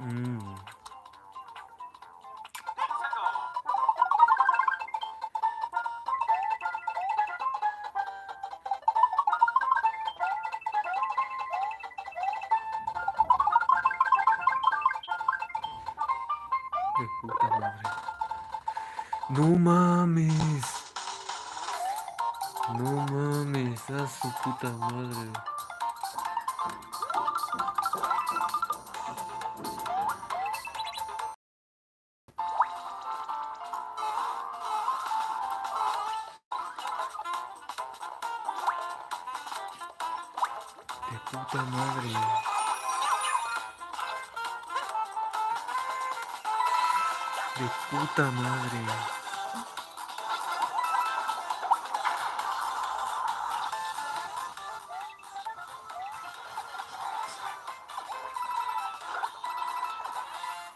Mm. De puta madre. No mames. No mames. A su puta madre. De puta madre. De puta madre.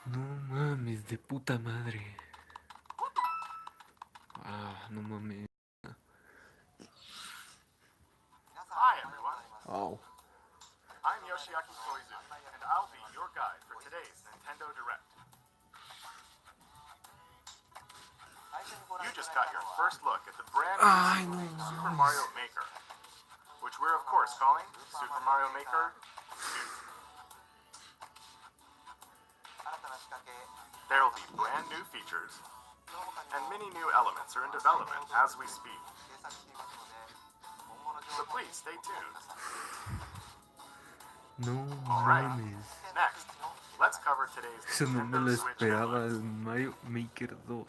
No mames, de puta madre. Ah, no mames. Hi everyone, Oh. I'm Yoshiaki Koizu, and I'll be your guide for today's Nintendo Direct. You just got your first look at the brand new Ay, no Super mames. Mario Maker, which we're of course calling Super Mario Maker 2. There'll be brand new features, and many new elements are in development as we speak. So please stay tuned. No Alright, mames. next, let's cover today's Eso no me Nintendo lo Switch esperaba headlines. el Mario Maker 2.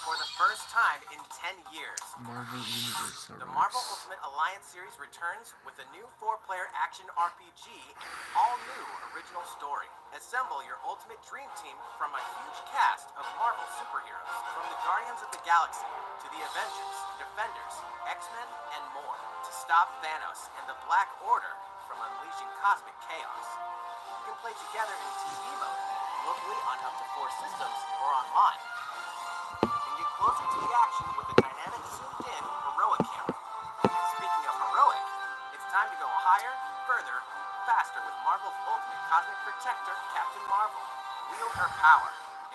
For the first time in 10 years, Marvel Universe the Marvel arrives. Ultimate Alliance series returns with a new 4-player action RPG and an all-new original story. Assemble your ultimate dream team from a huge cast of Marvel superheroes, from the Guardians of the Galaxy to the Avengers, Defenders, X-Men, and more, to stop Thanos and the Black Order from unleashing cosmic chaos. You can play together in TV mode, locally on up to 4 systems, or online. And get closer to the action with the dynamic zoomed-in heroic camera. And speaking of heroic, it's time to go higher, further, faster with Marvel's ultimate cosmic protector, Captain Marvel. Wield her power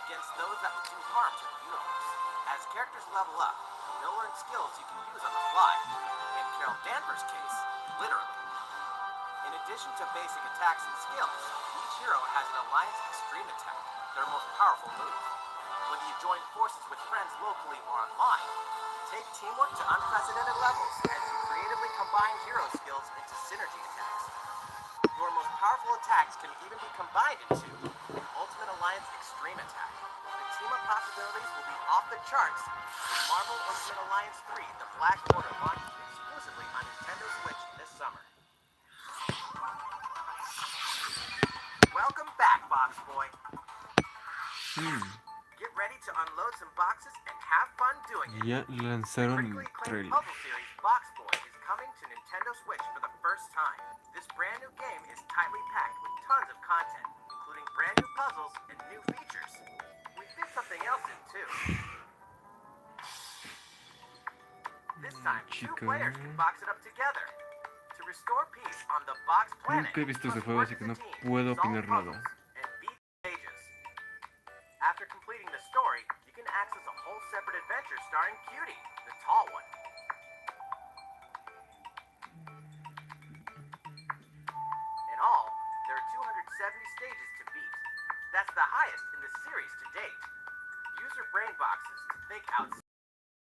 against those that would do harm to the universe. As characters level up, they'll learn skills you can use on the fly. In Carol Danvers' case, literally. In addition to basic attacks and skills, each hero has an Alliance Extreme attack, their most powerful move. Whether you join forces with friends locally or online, take teamwork to unprecedented levels as you creatively combine hero skills into synergy attacks. Your most powerful attacks can even be combined into an Ultimate Alliance Extreme attack. The team-up possibilities will be off the charts when Marvel Ultimate Alliance 3, The Black Order, launches exclusively on Nintendo Switch this summer. Welcome back, Box Boy. Get ready to unload some boxes and have fun doing it. Ya lanzaron Critically el acclaimed trailer. puzzle series Box Boy is coming to Nintendo Switch for the first time. This brand new game is tightly packed with tons of content, including brand new puzzles and new features. We fit something else in too. This time, 2 players can box it up together. To restore peace on the Box Planet, Nunca he visto you ese must juego, work así que as a no team, puedo solve opinar nada. puzzles, and beat stages. After completing the story, you can access a whole separate adventure starring Cutie, the tall one. In all, there are 270 stages to beat. That's the highest in the series to date. Use your brain boxes to think outside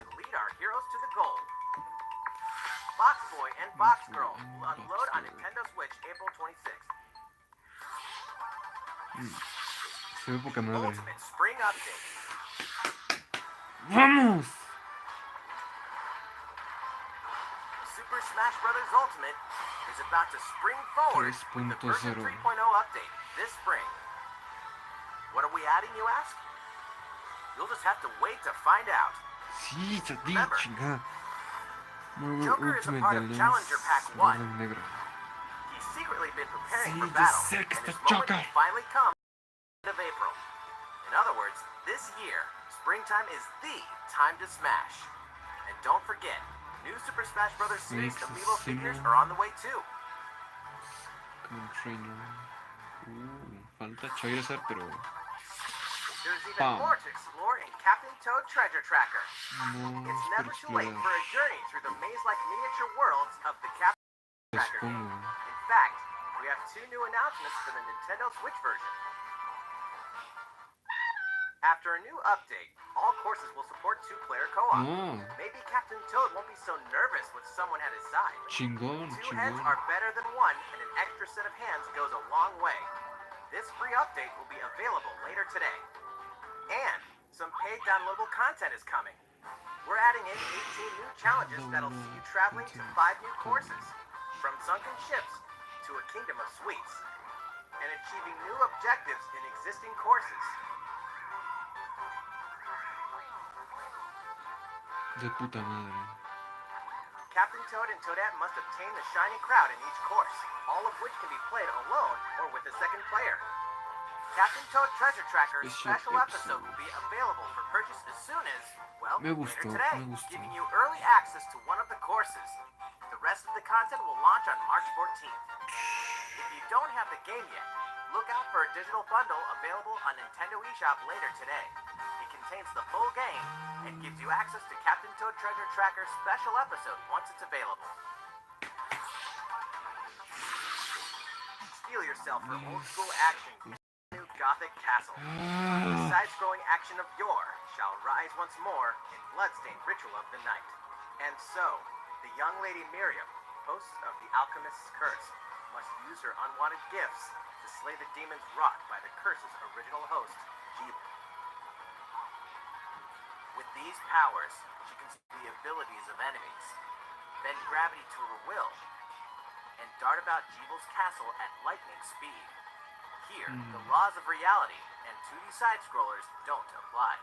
and lead our heroes to the goal. Box Boy and Box Girl will unload on Nintendo Switch April 26th. Se ve poca madre. Ultimate Spring Update. ¡Vamos! Super Smash Bros. Ultimate is about to spring forward with the version 3.0 update this spring. What are we adding, you ask? You'll just have to wait to find out. Sí, se Remember, chingada. Marvel Joker is a Ultimate part of Alliance Challenger Pack 1. Rojo y negro. He's secretly been preparing Sí, for yo battle, sé que and está his moment Joker. will finally come at the end of April. In other words, this year, springtime is the time to smash. And don't forget, New Super Smash Bros. Series Mix amiibo figures Simon. are on the way too. Con Trainer. Falta Charizard, pero There's even Bam. more to explore in Captain Toad Treasure Tracker. no It's es never para too late explorar. for a journey through the maze-like miniature worlds of the Captain Tracker game. Supongo. In fact, we have 2 new announcements for the Nintendo Switch version. After a new update, all courses will support 2-player co-op. No, Maybe Captain Toad won't be so nervous with someone at his side. chingón, 2 heads chingón. are better than 1, and an extra set of hands goes a long way. This free update will be available later today. And some paid downloadable content is coming. We're adding in 18 new challenges that'll see you traveling to 5 new courses, from sunken ships to a kingdom of sweets, and achieving new objectives in existing courses. De puta madre. Captain Toad and Toadette must obtain the shiny crowd in each course, all of which can be played alone or with a second player. Captain Toad Treasure Tracker's Special special episode will be available for purchase as soon as, well, Me later gustó, today, me gustó. giving you early access to one of the courses. The rest of the content will launch on March 14th. If you don't have the game yet, look out for a digital bundle available on Nintendo eShop later today. It contains the full game and gives you access to Captain Toad Treasure Tracker's special episode once it's available. Steel yourself for old school action. New Gothic Castle. The side-scrolling action of yore shall rise once more in bloodstained ritual of the night. And so, the young lady Miriam, host of the Alchemist's Curse, must use her unwanted gifts to slay the demons wrought by the curse's original host, Jeeble. With these powers, she can see the abilities of enemies, bend gravity to her will, and dart about Jeeble's castle at lightning speed. Here, the laws of reality and 2D side-scrollers don't apply.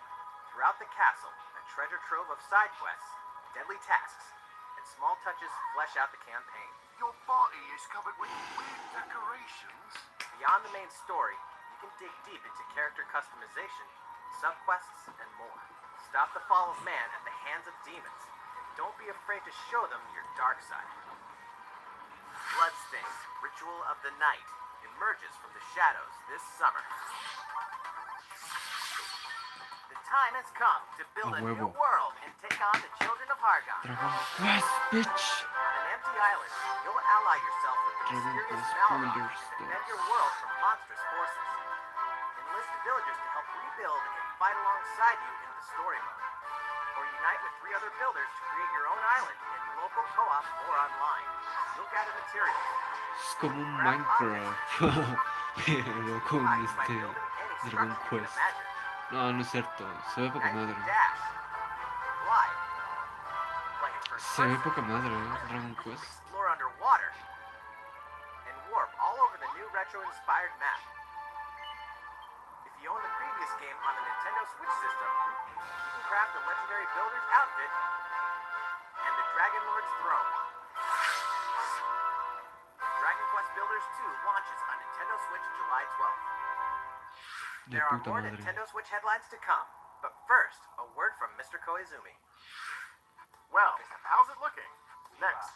Throughout the castle, a treasure trove of side quests, deadly tasks, and small touches flesh out the campaign. Your party is covered with weird decorations. Beyond the main story, you can dig deep into character customization, subquests, and more. Stop the fall of man at the hands of demons, and don't be afraid to show them your dark side. Bloodstains, Ritual of the Night, emerges from the shadows this summer. The time has come to build a new huevo. world and take on the children of Hargon. Dragon Quest, bitch. On an empty island, you'll ally yourself with the Dragon mysterious Quest Malron Builders to defend your world from monstrous forces. Enlist villagers to help rebuild and fight alongside you in the story mode. Or unite with 3 other builders to create your own island in local co-op or online. You'll gather materials. Es como un Minecraft. Pero con Dragon Quest. No, no es cierto. Se ve poca madre. Se ve poca madre, Dragon Quest. Explore underwater and warp all over the new retro-inspired map. If you own the previous game on the Nintendo Switch system, you can craft the legendary builder's outfit and the Dragon Lord's throne. Dragon Quest Builders 2 launches on Nintendo Switch July 12th. De There are puta more madre. Nintendo Switch headlines to come, but first, a word from Mr. Koizumi. Well, how's it looking? Next.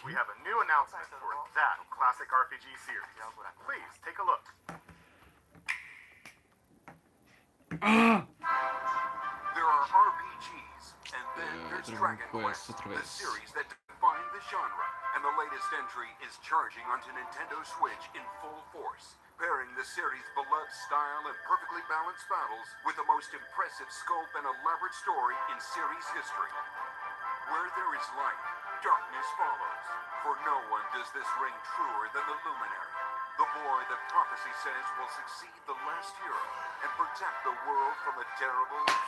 We have a new announcement for that classic RPG series. Please take a look. ¡Ah! There are RPGs, and then there's Dragon Dragon Quest Quest, otra the vez. series that define the genre. And the latest entry is charging onto Nintendo Switch in full force, pairing the series' beloved style and perfectly balanced battles with the most impressive scope and elaborate story in series history. Where there is light, darkness follows, for no one does this ring truer than the Luminary, the boy that prophecy says will succeed the last hero and protect the world from a terrible end.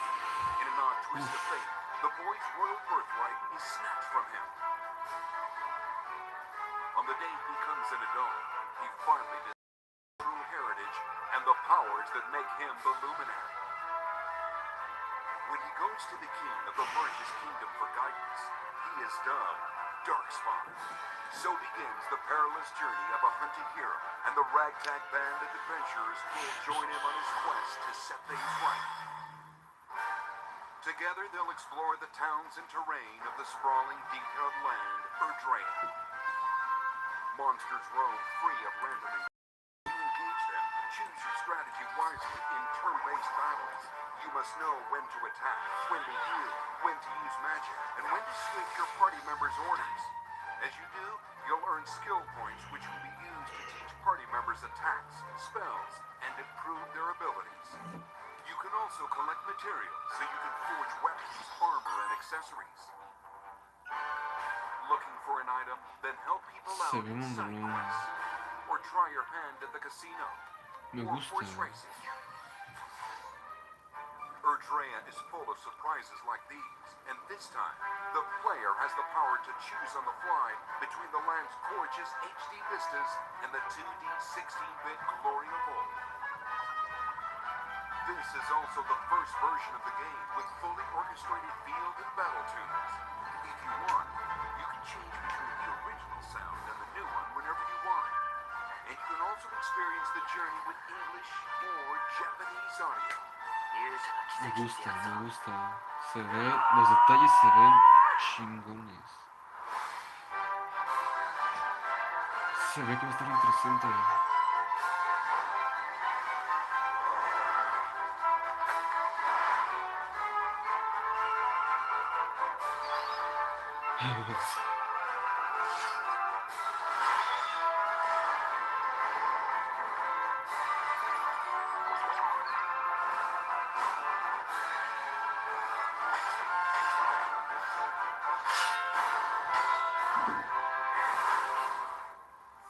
In an odd twist of fate, the boy's royal birthright is snatched from him. On the day he becomes an adult, he finally discovers true heritage and the powers that make him the Luminary. When he goes to the king of the largest kingdom for guidance, he is dubbed Darkspawn. So begins the perilous journey of a hunted hero, and the ragtag band of adventurers will join him on his quest to set things right. Together, they'll explore the towns and terrain of the sprawling, detailed land, Erdrea. Monsters roam free of random you engage them. Choose your strategy wisely in turn-based battles. You must know when to attack, when to heal, when to use magic, and when to switch your party members' orders. As you do, you'll earn skill points which will be used to teach party members attacks, spells, and improve their abilities. You can also collect materials so you can forge weapons, armor, and accessories. Looking for an item? Then help people out Se ve in side mondolón. quests. Or try your hand at the casino. Me Or gusta. horse racing. Erdrea is full of surprises like these, and this time, the player has the power to choose on the fly between the land's gorgeous HD vistas and the 2D 16-bit glory of old. This is also the first version of the game with fully orchestrated field and battle tunes. If you want, you can change between the original sound and the new one whenever you want. And you can also experience the journey with English or Japanese audio. Me gusta, me gusta. Se ve, los detalles se ven chingones. Se ve que va a estar interesante.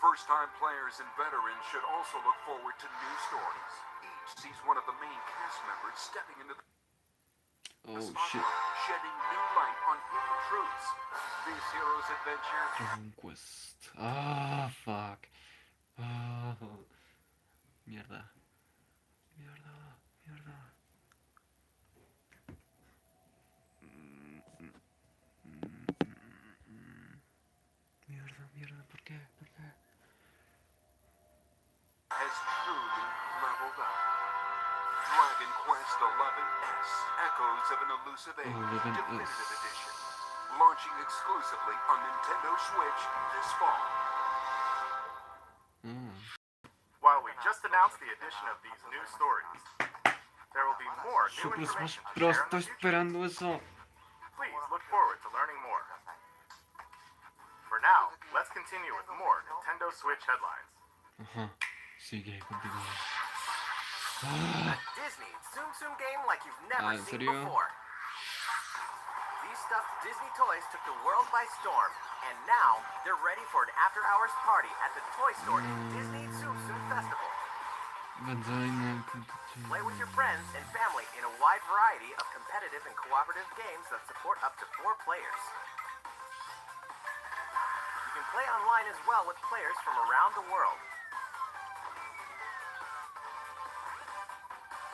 First-time players and veterans should also look forward to new stories. Each sees one of the main cast members stepping into the Oh shit. spotlight, shedding new light on hidden truths. This hero's adventure Dragon Quest. Ah, fuck. Ah, mierda. Mierda, mierda. Mierda, mierda, ¿por qué? ¿Por qué? has truly leveled up. Dragon Quest XI's Echoes of an Elusive Age 11S. Definitive Edition. Launching exclusively on Nintendo Switch this fall. While we just announced the addition of these new stories, there will be more new Super Smash information to Bros. share in Estoy the future. esperando eso. Please look forward to learning more. For now, let's continue with more Nintendo Switch headlines. Ajá. Sigue, continúa. A Disney Tsum Tsum game like you've never ¿En seen serio? before. These stuffed Disney toys took the world by storm, and now they're ready for an after-hours party at the toy store in Disney Tsum Tsum Festival. Play with your friends and family in a wide variety of competitive and cooperative games that support up to 4 players. You can play online as well with players from around the world.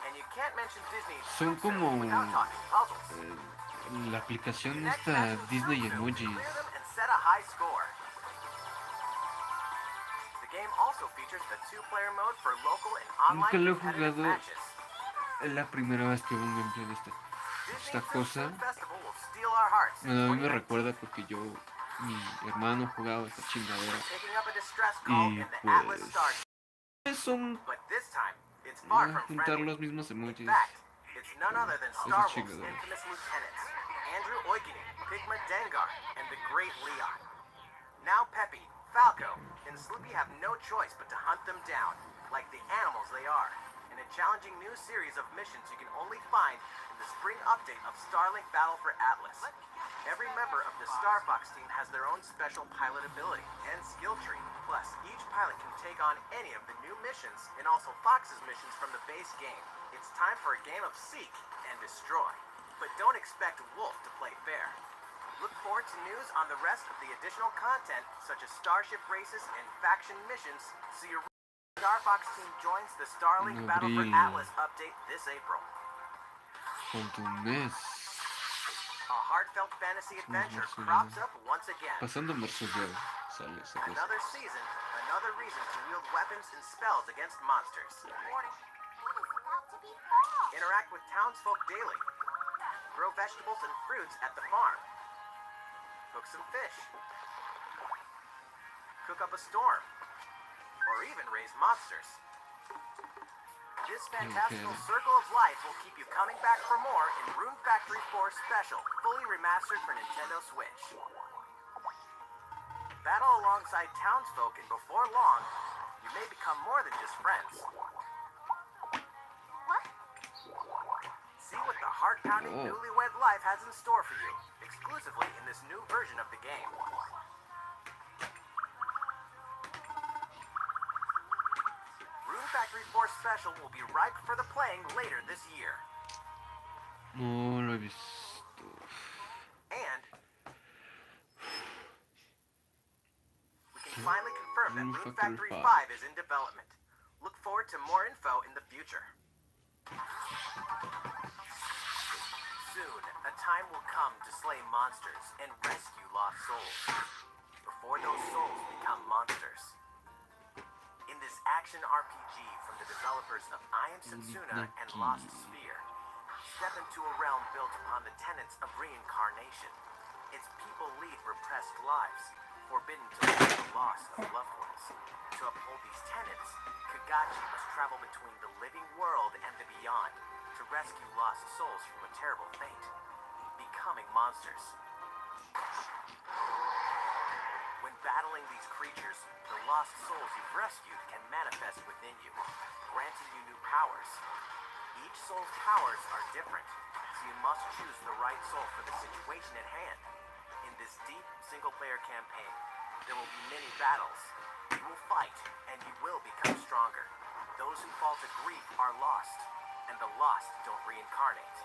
And you can't mention Disney Son Tsum Tsum como without talking puzzles. la aplicación Connect esta matches with Disney Tsum Tsum, Emojis. clear them, and set a high score. The game also features the 2-player mode for local and online Nunca lo he competitive jugado. matches. Es la primera vez que veo un gameplay de esta Disney Tsum cosa. Tsum Festival will steal our hearts in Bueno, a mí me 2019. recuerda porque mi hermano jugaba esta chingadera. Picking up a distress call Y in the Atlas Star, pues son but this time it's far from juntar friendly. los mismos In emojis. fact, it's none other than Star Wolf's chingadera. infamous lieutenants, Andrew Oikonen, Pigma Dengar, and the Great Leon. Now Peppy, Falco, and Slippy have no choice but to hunt them down, like the animals they are, in a challenging new series of missions you can only find in the spring update of Starlink Battle for Atlas. Every member of the Star Fox team has their own special pilot ability and skill tree. Plus, each pilot can take on any of the new missions and also Fox's missions from the base game. It's time for a game of seek and destroy. But don't expect Wolf to play fair. Look forward to news on the rest of the additional content, such as starship races and faction missions, so your Star Fox team joins the Starlink Battle for Abril. Atlas update this April. Junto un mes. A heartfelt fantasy adventure marzo ya. crops up once again. Pasando marzo ya sale esa cosa. Another season, another reason to wield weapons and spells against monsters. Warning, it is about to be fall. Interact with townsfolk daily. grow vegetables and fruits at the farm. Cook some fish. Cook up a storm. Or even raise monsters. This fantastical circle of life will keep you coming back for more in Rune Factory 4 Special, fully remastered for Nintendo Switch. Battle alongside townsfolk, and before long, you may become more than just friends. What? See what the heart-pounding newlywed life has in store for you, exclusively in this new version of the game. Rune Factory 4 Special will be ripe for the playing later this year. No lo he visto. And we can finally confirm that Rune Factory 5 is in development. Look forward to more info in the future. Soon, a time will come to slay monsters and rescue lost souls. Before those souls become monsters. In this action RPG from the developers of I Am Setsuna and Lost Sphere, step into a realm built upon the tenets of reincarnation. Its people lead repressed lives, forbidden to live the loss of loved ones. To uphold these tenets, Kagachi must travel between the living world and the beyond to rescue lost souls from a terrible fate, becoming monsters. When battling these creatures, the lost souls you've rescued can manifest within you, granting you new powers. Each soul's powers are different, so you must choose the right soul for the situation at hand. In this deep, single-player campaign, there will be many battles. You will fight, and you will become stronger. Those who fall to grief are lost, and the lost don't reincarnate.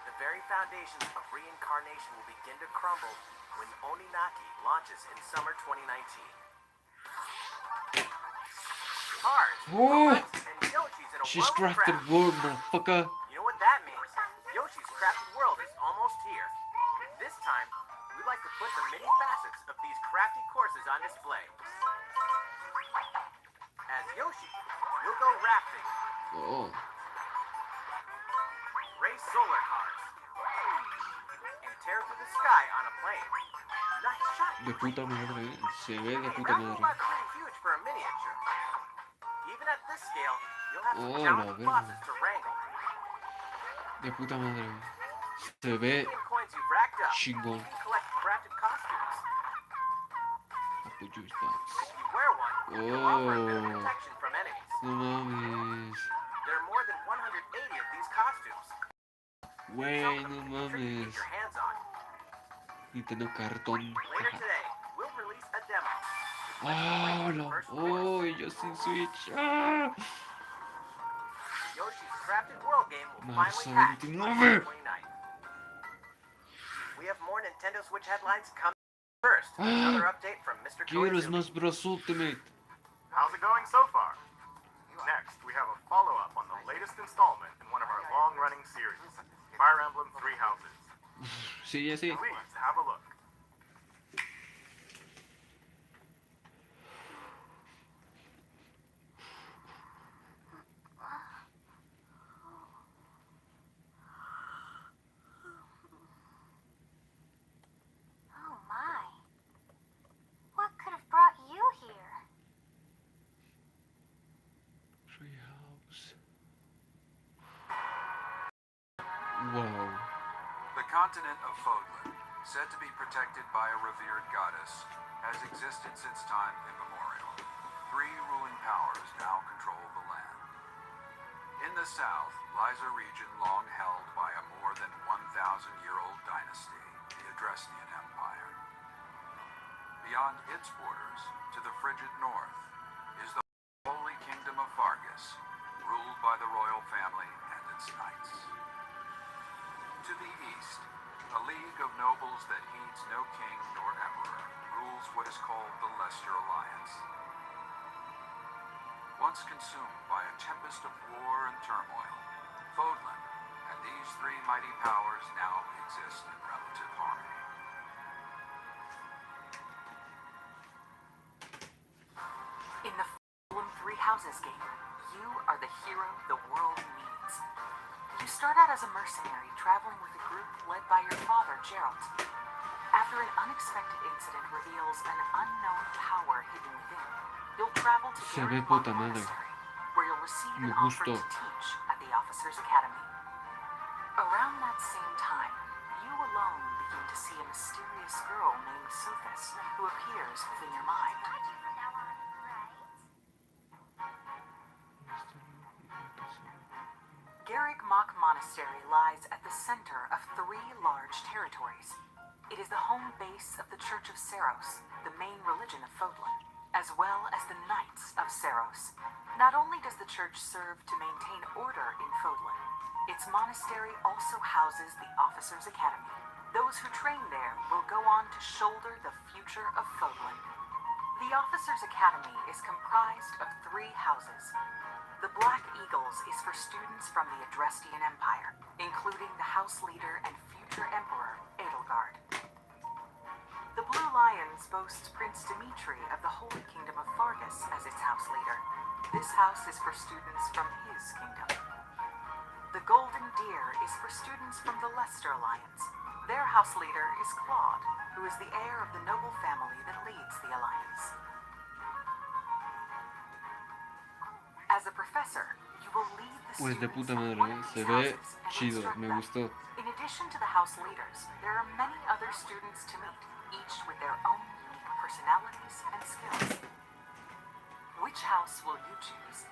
The very foundations of reincarnation will begin to crumble when Oninaki launches in summer 2019. Cars, robots, and Yoshi's in a She's world of crafted craft. world, motherfucker. You know what that means? Yoshi's Crafted World is almost here. This time, we'd like to put the many facets of these crafty courses on display. As Yoshi, you'll go rafting, Oh, race solar cars, and tear through the sky on a plane. Nice shot, de puta madre, se ve de Hey, puta that madre. robot's pretty huge for a miniature. Even at this scale, you'll have some Oh, la challenging verga. bosses to wrangle. De puta madre. Se ve Million coins you've racked up, chingón. you can collect crafted costumes. Apple juice box. If you wear one, you'll offer a bit of Oh. protection from enemies. No mames. There are more than 180 of these costumes. Güey, Some no of them can be tricky to mames. get your hands on. Nintendo cartón. Later today, we'll release a demo. Oh, no. Oh, yo sin Switch. Ah. Yoshi's Crafted World game will Marzo finally hatch on 29. 29th. We have more Nintendo Switch headlines coming. First, another update from Mr. Quiero Koizumi. Smash Bros. Ultimate. How's it going so far? Next, we have a follow-up on the latest installment in one of our long-running series, Fire Emblem Three Houses. Sí, ya sí. Please have a look. Oh my. What could have brought you here? Treehouse. Whoa. The continent of Fodlan, said to be protected by a revered goddess, has existed since time immemorial. 3 ruling powers now control the land. In the south lies a region long held by a more than 1,000-year-old dynasty, the Adrestian Empire. Beyond its borders, to the frigid north, is the holy kingdom of Fargus, ruled by the royal family and its knights. To the east, a league of nobles that heeds no king nor emperor rules what is called the Lesser Alliance. Once consumed by a tempest of war and turmoil, Fodlan and these 3 mighty powers now exist in relative harmony. In the Fodlan Three Houses game, you are the hero the world needs. Alliance. You start out as a mercenary traveling with a group led by your father, Gerald. After an unexpected incident reveals an unknown power hidden within, you'll travel to Se ve Gary puta madre. Monastery, where you'll receive Me an offer gustó. to teach at the Officers Academy. Around that same time, you alone begin to see a mysterious girl named Sophis who appears within your mind. Garrick Mock Monastery lies at the center of 3 large territories. It is the home base of the Church of Seros, the main religion of Fodlan, as well as the Knights of Seros. Not only does the church serve to maintain order in Fodlan, its monastery also houses the Officers Academy. Those who train there will go on to shoulder the future of Fodlan. The Officers Academy is comprised of 3 houses. The Black Eagles is for students from the Adrestian Empire, including the House Leader and future Emperor, Edelgard. The Blue Lions boasts Prince Dimitri of the Holy Kingdom of Fargus as its House Leader. This house is for students from his kingdom. The Golden Deer is for students from the Leicester Alliance. Their House Leader is Claude, who is the heir of the noble family that leads the Alliance. As a professor, you will lead the Pues de students puta of madre, one ¿eh? of Se these ve houses and chido, instruct me them. gustó. In addition to the house leaders, there are many other students to meet, each with their own unique personalities and skills. Which house will you choose?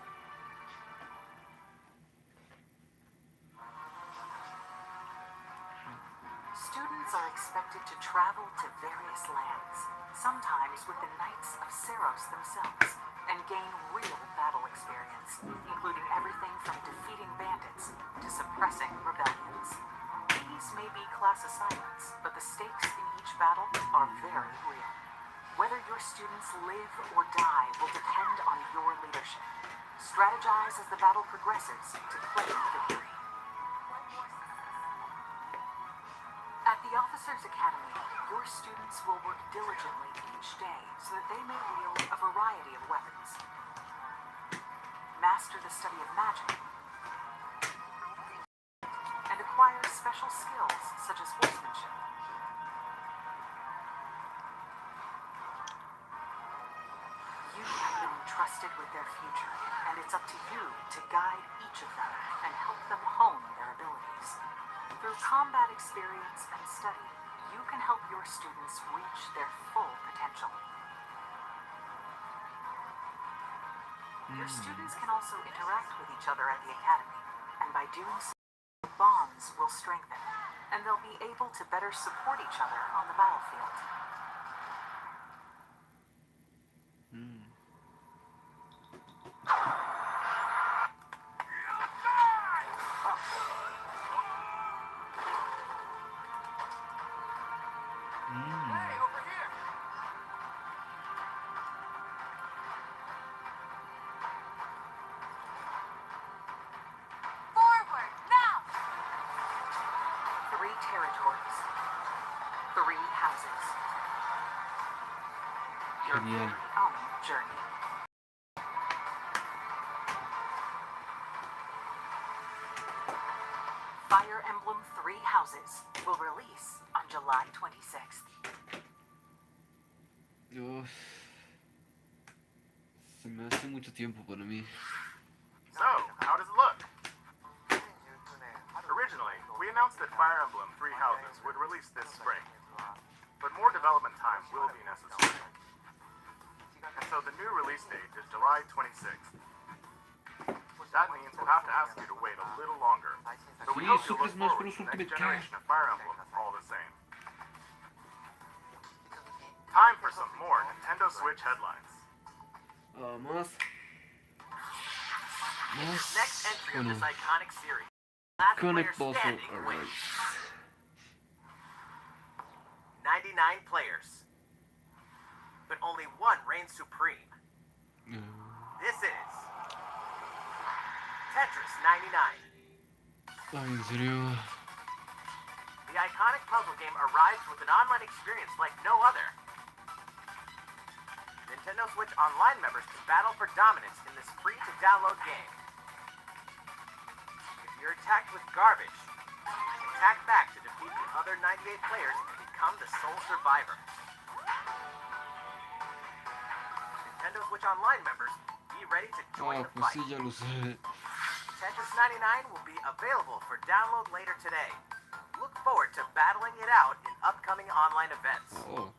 Students are expected to travel to various lands, sometimes with the Knights of Seros themselves, and gain real battle experience, including everything from defeating bandits to suppressing rebellions. These may be class assignments, but the stakes in each battle are very real. Whether your students live or die will depend on your leadership. Strategize as the battle progresses to claim victory. At the Officers Academy, your students will work diligently each day so that they may wield a variety of weapons. Master the study of magic, and acquire special skills such as horsemanship. You have been entrusted with their future, and it's up to you to guide each of them and help them hone their abilities. Through combat experience and study, you can help your students reach their full potential. Your students can also interact with each other at the academy, and by doing so, bonds will strengthen, and they'll be able to better support each other on the battlefield. Hey, over here! Forward, now! 3 territories, 3 houses. Your Genial. very own journey. Fire Emblem 3 Houses will release on July 26th. Uf. Se me hace mucho tiempo para mí. So, how does it look? Originally, we announced that Fire Emblem Three Houses would release this spring, but more development time will be necessary. And so the new release date is July 26th. That means we'll have to ask you to wait a little longer, but we Sí, hope you'll Super look Smash forward Bros. to the Ultimate next K. generation of Fire Emblem all the same. Time for some more Nintendo Switch headlines. Más. Más. Next entry of Bueno. this iconic series. Last Connect player puzzle. standing Alright. wins. 99 players. But only one reigns supreme. This is Tetris 99. Ay, en serio. The iconic puzzle game arrives with an online experience like no other. Nintendo Switch Online members can battle for dominance in this free-to-download game. You're attacked with garbage. Attack back to defeat the other 98 players and become the sole survivor. Nintendo Switch Online members, be ready to join Ah, the pues fight. sí, ya lo sé. Tetris 99 will be available for download later today. Look forward to battling it out in upcoming online events. Oh,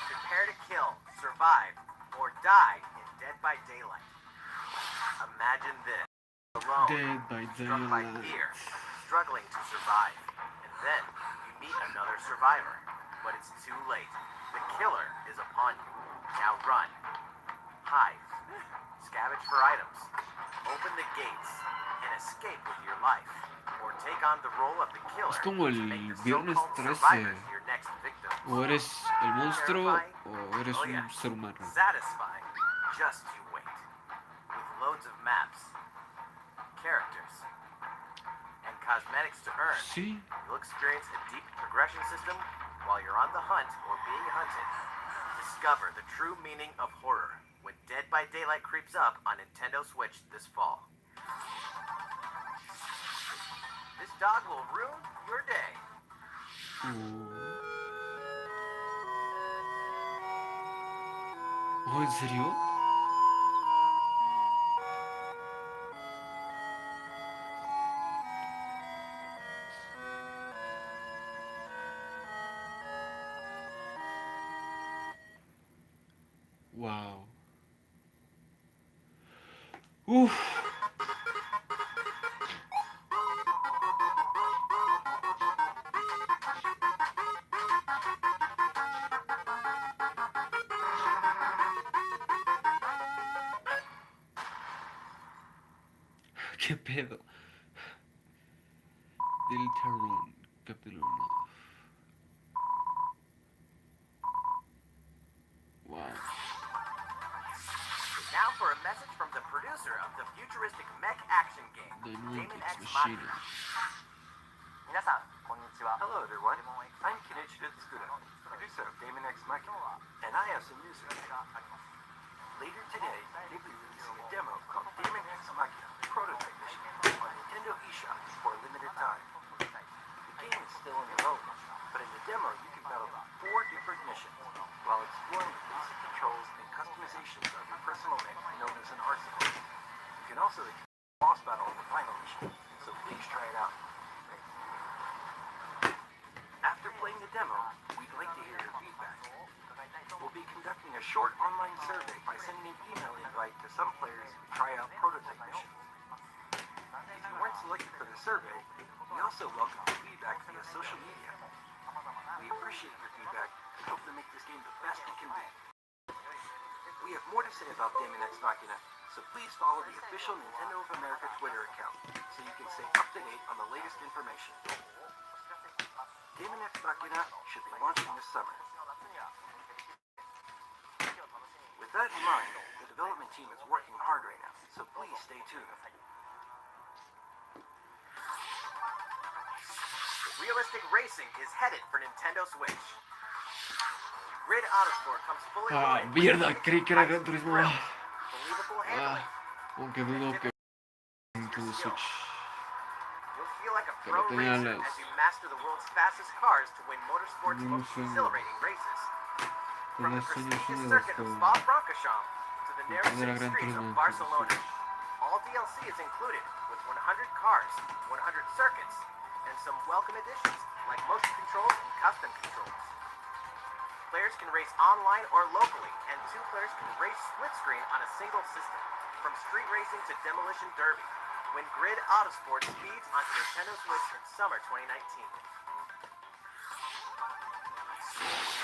Prepare to kill, survive, or die in Dead by Daylight. Imagine this. Alone, Dead by struck by Daylight. fear, struggling to survive. And then you meet another survivor. But it's too late. The killer is upon you. Now run. Hide. Scavenge for items. Open the gates and escape with your life. Or take on the role of the killer. Es como el to make the viernes so-called 13. survivors your next victim. O eres el monstruo o eres Oh, un yeah. ser humano. Satisfying. Just you wait. With loads of maps, characters, and cosmetics to earn, Sí. you'll experience a deep progression system while you're on the hunt or being hunted. Discover the true meaning of horror when Dead by Daylight creeps up on Nintendo Switch this fall. This dog will ruin your day. Oh, ¿en serio? Wow. Uf. ¿Qué pedo? Deltarune, capítulo 1. Wow. Now for a message from the producer of the futuristic mech action game, Dynamic Damon X Machine. Machina. 皆さん、こんにちは。 Hello everyone, I'm Kenichi Tsukuda, producer of Damon X Machina, and I have some news for you. Later today, we'll be releasing a demo called Damon X Machina Prototype Mission on Nintendo eShop for a limited time. The game is still in development, but in the demo you can battle 4 different missions while exploring the basic controls and customizations of your personal mech known as an arsenal. You can also experience a boss battle in the final mission, so please try it out. After playing the demo, we'd like to hear your feedback. We'll be conducting a short online survey by sending an email invite to some players who try out prototype missions. If you weren't selected for the survey, we also welcome your feedback via social media. We appreciate your feedback and hope to make this game the best it can be. We have more to say about Damon X Machina, so please follow the official Nintendo of America Twitter account so you can stay up to date on the latest information. Damon X Machina should be launching this summer. With that in mind, the development team is working hard right now, so please stay tuned. Realistic racing is headed for Nintendo Switch. Grid Autosport comes fully Ah, loaded with mierda, unique creí que era Gran high-speed Turismo. thrills, believable handling, Aunque dudo que Nintendo Switch. You'll feel like a Pero pro tenía racer las- as you master the world's fastest cars to win motorsport's No most sé. exhilarating races. Pues From the los sueños prestigious son de los circuit of Spa-Francorchamps to the narrow poner a city Gran streets Turismo of en Barcelona, Switch. all DLC is included with 100 cars, 100 circuits, and some welcome additions like motion controls and custom controls. Players can race online or locally, and 2 players can race split screen on a single system. From street racing to demolition derby, when Grid Autosport speeds onto Nintendo Switch in summer 2019.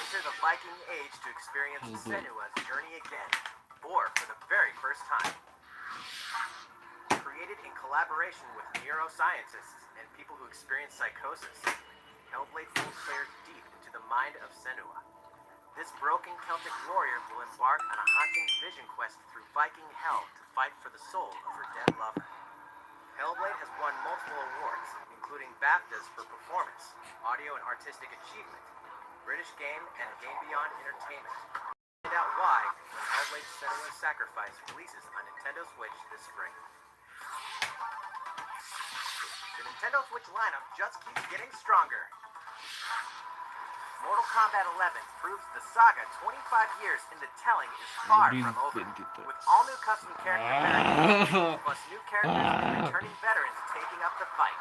Enter the Viking Age to experience Senua's journey again, or for the very first time. Created in collaboration with neuroscientists and people who experience psychosis, Hellblade pulls players deep into the mind of Senua. This broken Celtic warrior will embark on a haunting vision quest through Viking hell to fight for the soul of her dead lover. Hellblade has won multiple awards, including BAFTAs for performance, audio and artistic achievement, British Game, and Game Beyond Entertainment. Find out why when Hellblade Senua's Sacrifice releases on Nintendo Switch this spring. The Nintendo Switch lineup just keeps getting stronger. Mortal Kombat 11 proves the saga 25 years in the telling is far from over, with all new custom character packs, plus new characters and returning veterans taking up the fight.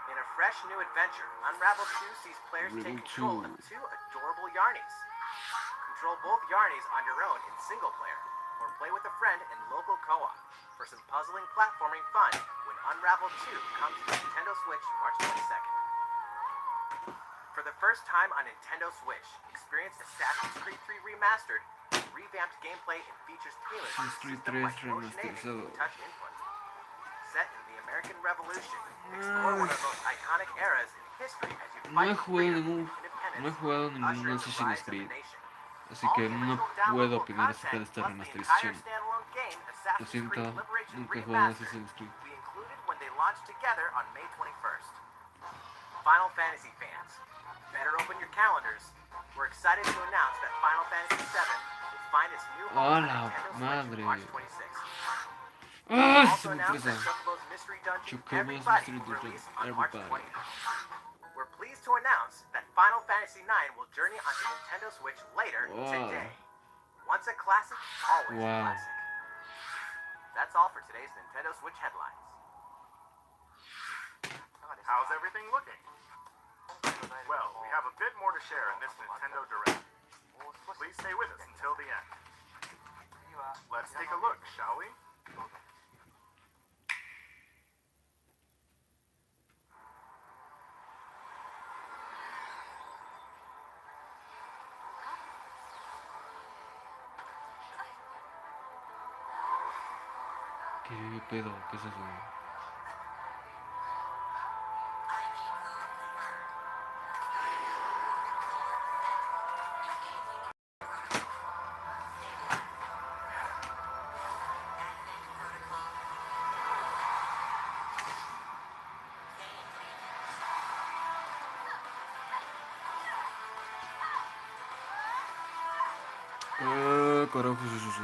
In a fresh new adventure, Unravel 2 sees players take control of 2 adorable Yarnies. Control both Yarnies on your own in single player, or play with a friend in local co-op for some puzzling platforming fun when Unravel 2 comes to Nintendo Switch March 22nd. For the first time on Nintendo Switch, experience Assassin's Creed 3 Remastered, revamped gameplay and features tailored to Assassin's Creed system 3 like motion aiming remasterizado. and touch input. Set in the American Revolution, explore one of the most iconic eras in history as you No fight he for jugado freedom ningún, and no he independence, jugado ningún ushering the Assassin's rise of the Creed, nation. así All que the no original puedo downloadable opinar acerca de content, esta plus the entire remasterización. standalone game, Lo Assassin's siento, Creed Liberation nunca he jugado Remastered, Assassin's Creed. we included when they launched together on May 21st. Final Fantasy fans, better open your calendars. We're excited to announce that Final Fantasy VII will find its new home on ¡A la Nintendo Switch madre! March 26th. ¡Ah! Se Also me announced that estresa. Chocobo's Mystery Dungeon Chocobo's Everybody Mystery will Dungeon release on March Everybody. 20th. We're pleased to announce that Final Fantasy IX will journey onto Nintendo Switch later Wow. today. Once a classic, always a Wow. classic. That's all for today's Nintendo Switch headlines. How's everything looking? Well, we have a bit more to share in this Nintendo Direct. Please stay with us until the end. Let's take a look, shall we? ¿Qué pedo? ¿Qué es eso? Carajo es eso.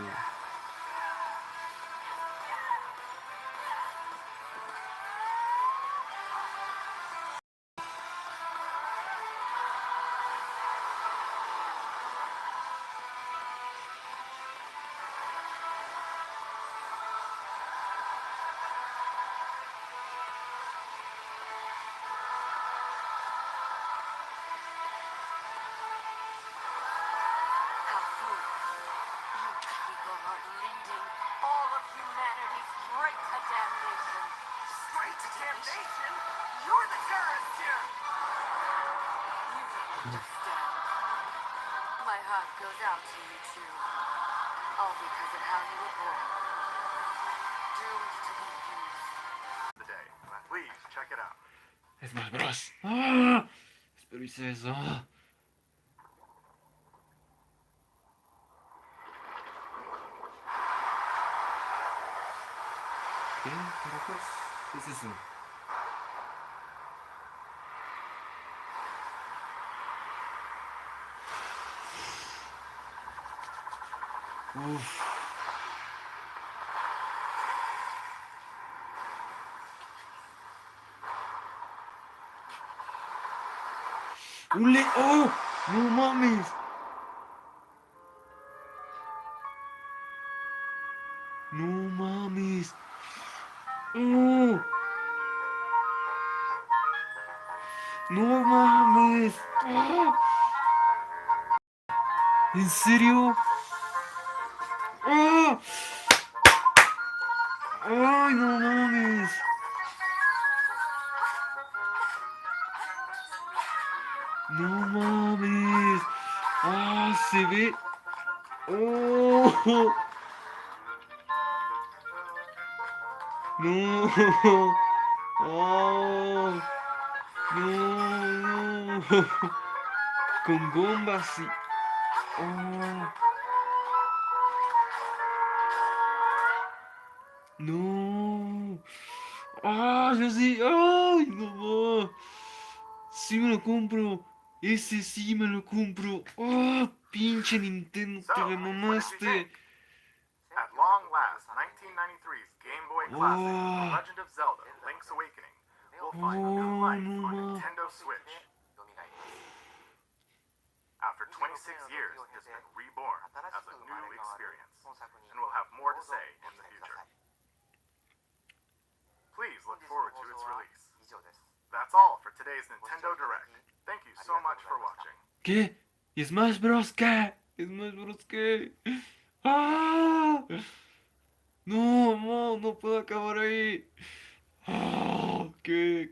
How foolish. You people are leading all of humanity straight to damnation. Straight to damnation? You're the terrorist here! You don't understand. My heart goes out to you too. All because of how you were born. Doomed to be used. Today. Please check it out. Es más Bros. ¡Ah! Espero hice eso. ¿Qué carajos? ¿Qué es eso? Uf. ¡Oh! ¡No mames! ¡No mames! ¡No! ¡No mames! ¡Ah! ¿En serio? ¡Ah! ¡Ay, no mames! ¡No mames! ¡Ah, se ve! ¡Oh! ¡No! ¡Oh! ¡No! Con bombas y... ¡Oh! ¡No! ¡Ah! ¡Ya sé! ¡Ay! ¡No! ¡Sí me lo compro! ¡Ese sí me lo compro! ¡Ah! ¡Pinche Nintendo! ¡Te la mamaste! At long last, 1993's Game Boy Classic, The Legend of Zelda: Link's Awakening, will find new life on Nintendo Switch. After 26 years, it has been reborn as a new experience, and will have more to say in the future. Please look forward to its release. That's all for today's Nintendo Direct. Thank you so much for watching. ¿Qué? ¿Y Smash Bros qué? ¿Smash Bros qué? ¡Ah! No, no, no puedo acabar ahí. ¡Ah! ¿Qué?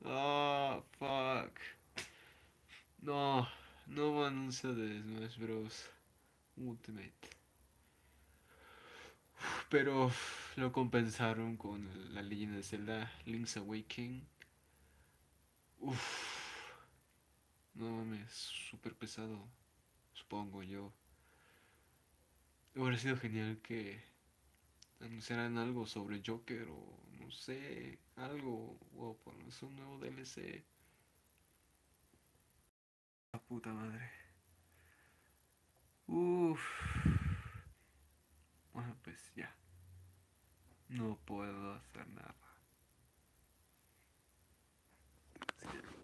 Ah, fuck. No, nuevo anuncio de Smash Bros. Ultimate. Pero lo compensaron con la leyenda de Zelda, Link's Awakening. Uff, no mames, súper pesado, supongo yo. Hubiera sido genial que anunciaran algo sobre Joker o no sé, algo, o ponerse un nuevo DLC. La puta madre.